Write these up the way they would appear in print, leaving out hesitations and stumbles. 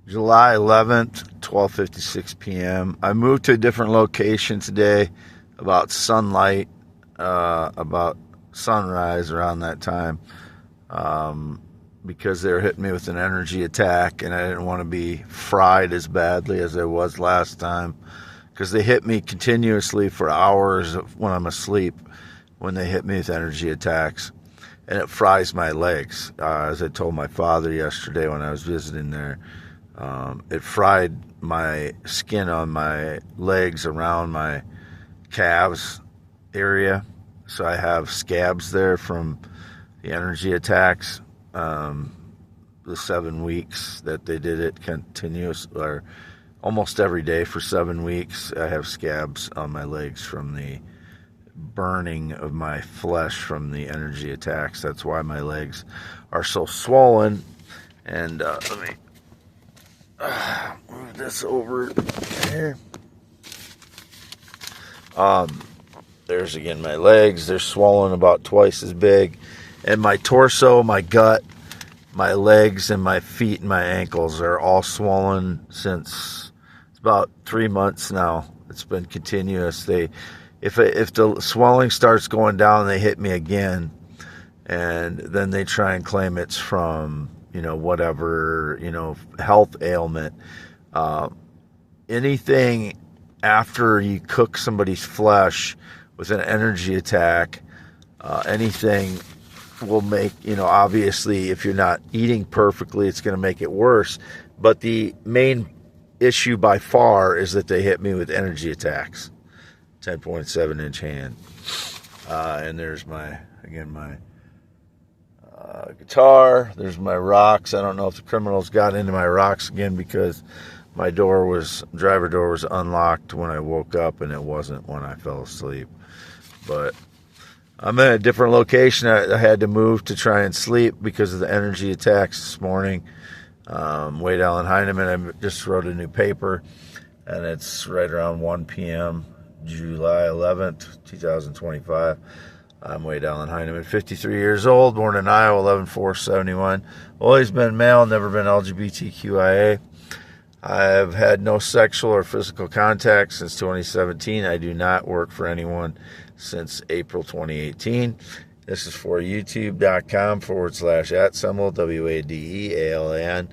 July 11th, 12:56 p.m. I moved to a different location today about sunlight, about sunrise around that time, because they were hitting me with an energy attack, and I didn't want to be fried as badly as I was last time, because they hit me continuously for hours when I'm asleep when they hit me with energy attacks, and it fries my legs. As I told my father yesterday when I was visiting there, it fried my skin on my legs around my calves area, so I have scabs there from the energy attacks. The 7 weeks that they did it continuous, or almost every day for 7 weeks, I have scabs on my legs from the burning of my flesh from the energy attacks. That's why my legs are so swollen. And let me move this over here. There's again my legs. They're swollen about twice as big. And my torso, my gut, my legs, and my feet and my ankles are all swollen since it's about 3 months now. It's been continuous. If the swelling starts going down, they hit me again, and then they try and claim it's from whatever health ailment. Anything after you cook somebody's flesh with an energy attack, anything will make, obviously if you're not eating perfectly, it's going to make it worse. But the main issue by far is that they hit me with energy attacks. 10.7-inch hand. And there's my guitar. There's my rocks. I don't know if the criminals got into my rocks again, because my driver door was unlocked when I woke up, and it wasn't when I fell asleep. But I'm in a different location. I had to move to try and sleep because of the energy attacks this morning. Wade Allen Heineman, I just wrote a new paper, and it's right around 1 p.m., July 11th, 2025. I'm Wade Allen Heineman, 53 years old, born in Iowa, 11/4/71. Always been male, never been LGBTQIA. I've had no sexual or physical contact since 2017. I do not work for anyone since April 2018. This is for youtube.com/@Semmel, WADEALAN,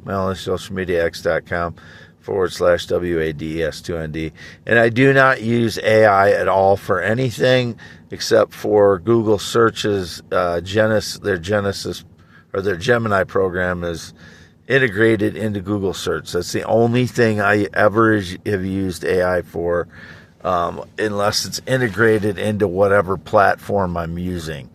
my only social media, x.com/WADES2ND. And I do not use AI at all for anything except for Google searches. Their Genesis or their Gemini program is integrated into Google search. That's the only thing I ever have used AI for, unless it's integrated into whatever platform I'm using,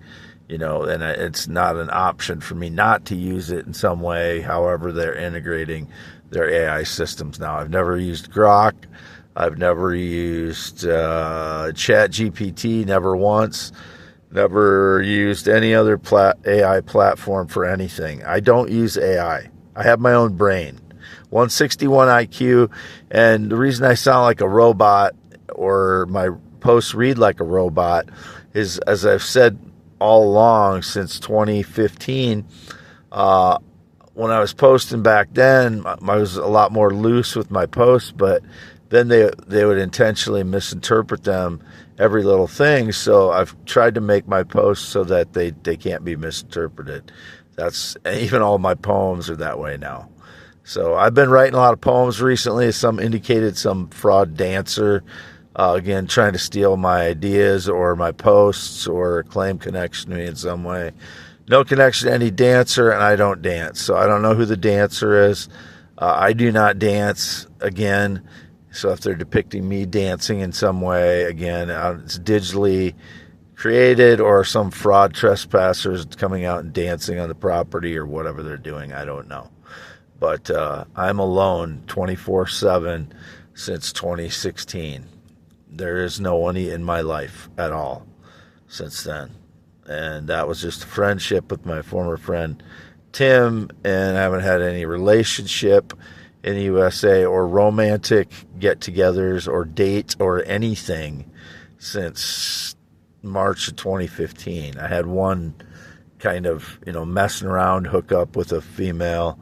and it's not an option for me not to use it in some way. However, they're integrating their AI systems now. I've never used Grok. I've never used ChatGPT, never once. Never used any other AI platform for anything. I don't use AI. I have my own brain, 161 IQ, and the reason I sound like a robot or my posts read like a robot is, as I've said all along since 2015, when I was posting back then, I was a lot more loose with my posts, but then they would intentionally misinterpret them, every little thing. So I've tried to make my posts so that they can't be misinterpreted. That's even all my poems are that way now. So I've been writing a lot of poems recently. Some indicated some fraud dancer, again, trying to steal my ideas or my posts or claim connection to me in some way. No connection to any dancer, and I don't dance. So I don't know who the dancer is. I do not dance, again. So if they're depicting me dancing in some way, again, it's digitally created, or some fraud trespassers coming out and dancing on the property or whatever they're doing. I don't know. But I'm alone 24/7 since 2016. There is no one in my life at all since then. And that was just a friendship with my former friend Tim, and I haven't had any relationship in the USA or romantic get-togethers or dates or anything since March of 2015. I had one kind of, messing around, hook up with a female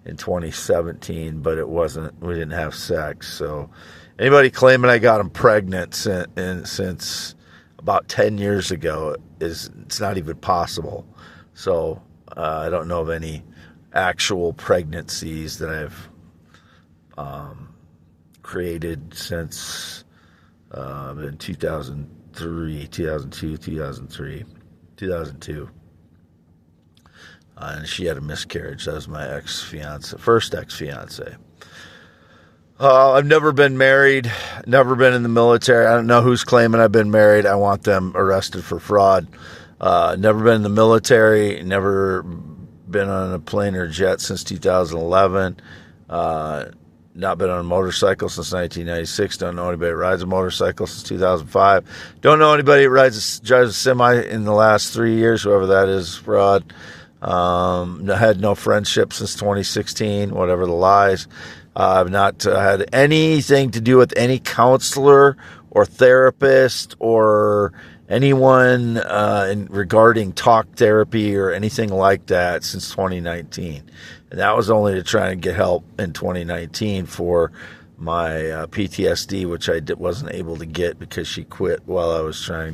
in 2017, but we didn't have sex. So anybody claiming I got them pregnant since about 10 years ago it's not even possible. So I don't know of any actual pregnancies that I've created since in 2002. And she had a miscarriage. That was my first ex-fiance. I've never been married, never been in the military. I don't know who's claiming I've been married. I want them arrested for fraud. Never been in the military, never been on a plane or jet since 2011. Not been on a motorcycle since 1996. Don't know anybody that rides a motorcycle since 2005. Don't know anybody that drives a semi in the last 3 years, whoever that is, fraud. Had no friendship since 2016, whatever the lies. I've not had anything to do with any counselor or therapist or anyone regarding talk therapy or anything like that since 2019. And that was only to try and get help in 2019 for my PTSD, which I wasn't able to get because she quit while I was her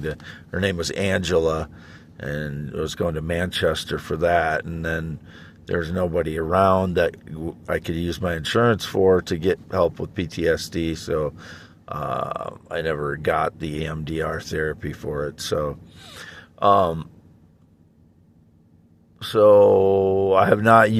name was Angela, and I was going to Manchester for that. And then there was nobody around that I could use my insurance for to get help with PTSD. So I never got the EMDR therapy for it. So I've not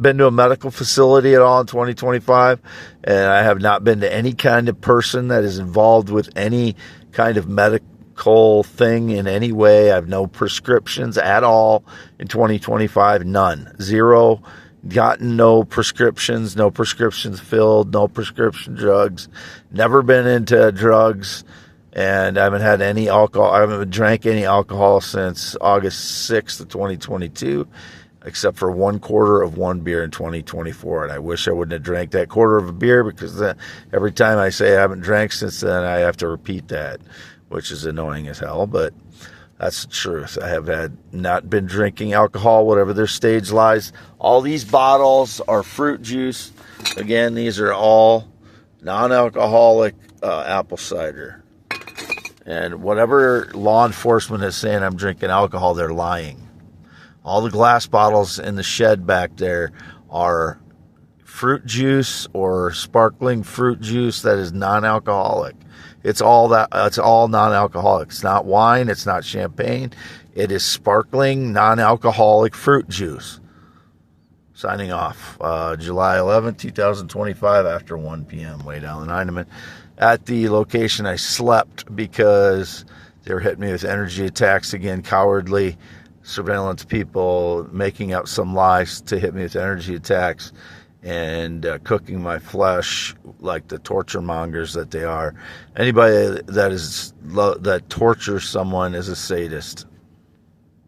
been to a medical facility at all in 2025, and I have not been to any kind of person that is involved with any kind of medical thing in any way. I have no prescriptions at all in 2025, none, zero, gotten no prescriptions filled, no prescription drugs, never been into drugs. And I haven't had any alcohol. I haven't drank any alcohol since August 6th of 2022, except for 1/4 of one beer in 2024. And I wish I wouldn't have drank that quarter of a beer, because every time I say I haven't drank since then, I have to repeat that, which is annoying as hell. But that's the truth. I have not been drinking alcohol, whatever their stage lies. All these bottles are fruit juice. Again, these are all non-alcoholic apple cider. And whatever law enforcement is saying I'm drinking alcohol, they're lying. All the glass bottles in the shed back there are fruit juice or sparkling fruit juice that is non-alcoholic. It's all non-alcoholic. It's not wine. It's not champagne. It is sparkling, non-alcoholic fruit juice. Signing off. July 11th, 2025, after 1 p.m. way down the Heineman. At the location I slept because they were hitting me with energy attacks again, cowardly surveillance people making up some lies to hit me with energy attacks and cooking my flesh like the torture mongers that they are. Anybody that tortures someone is a sadist.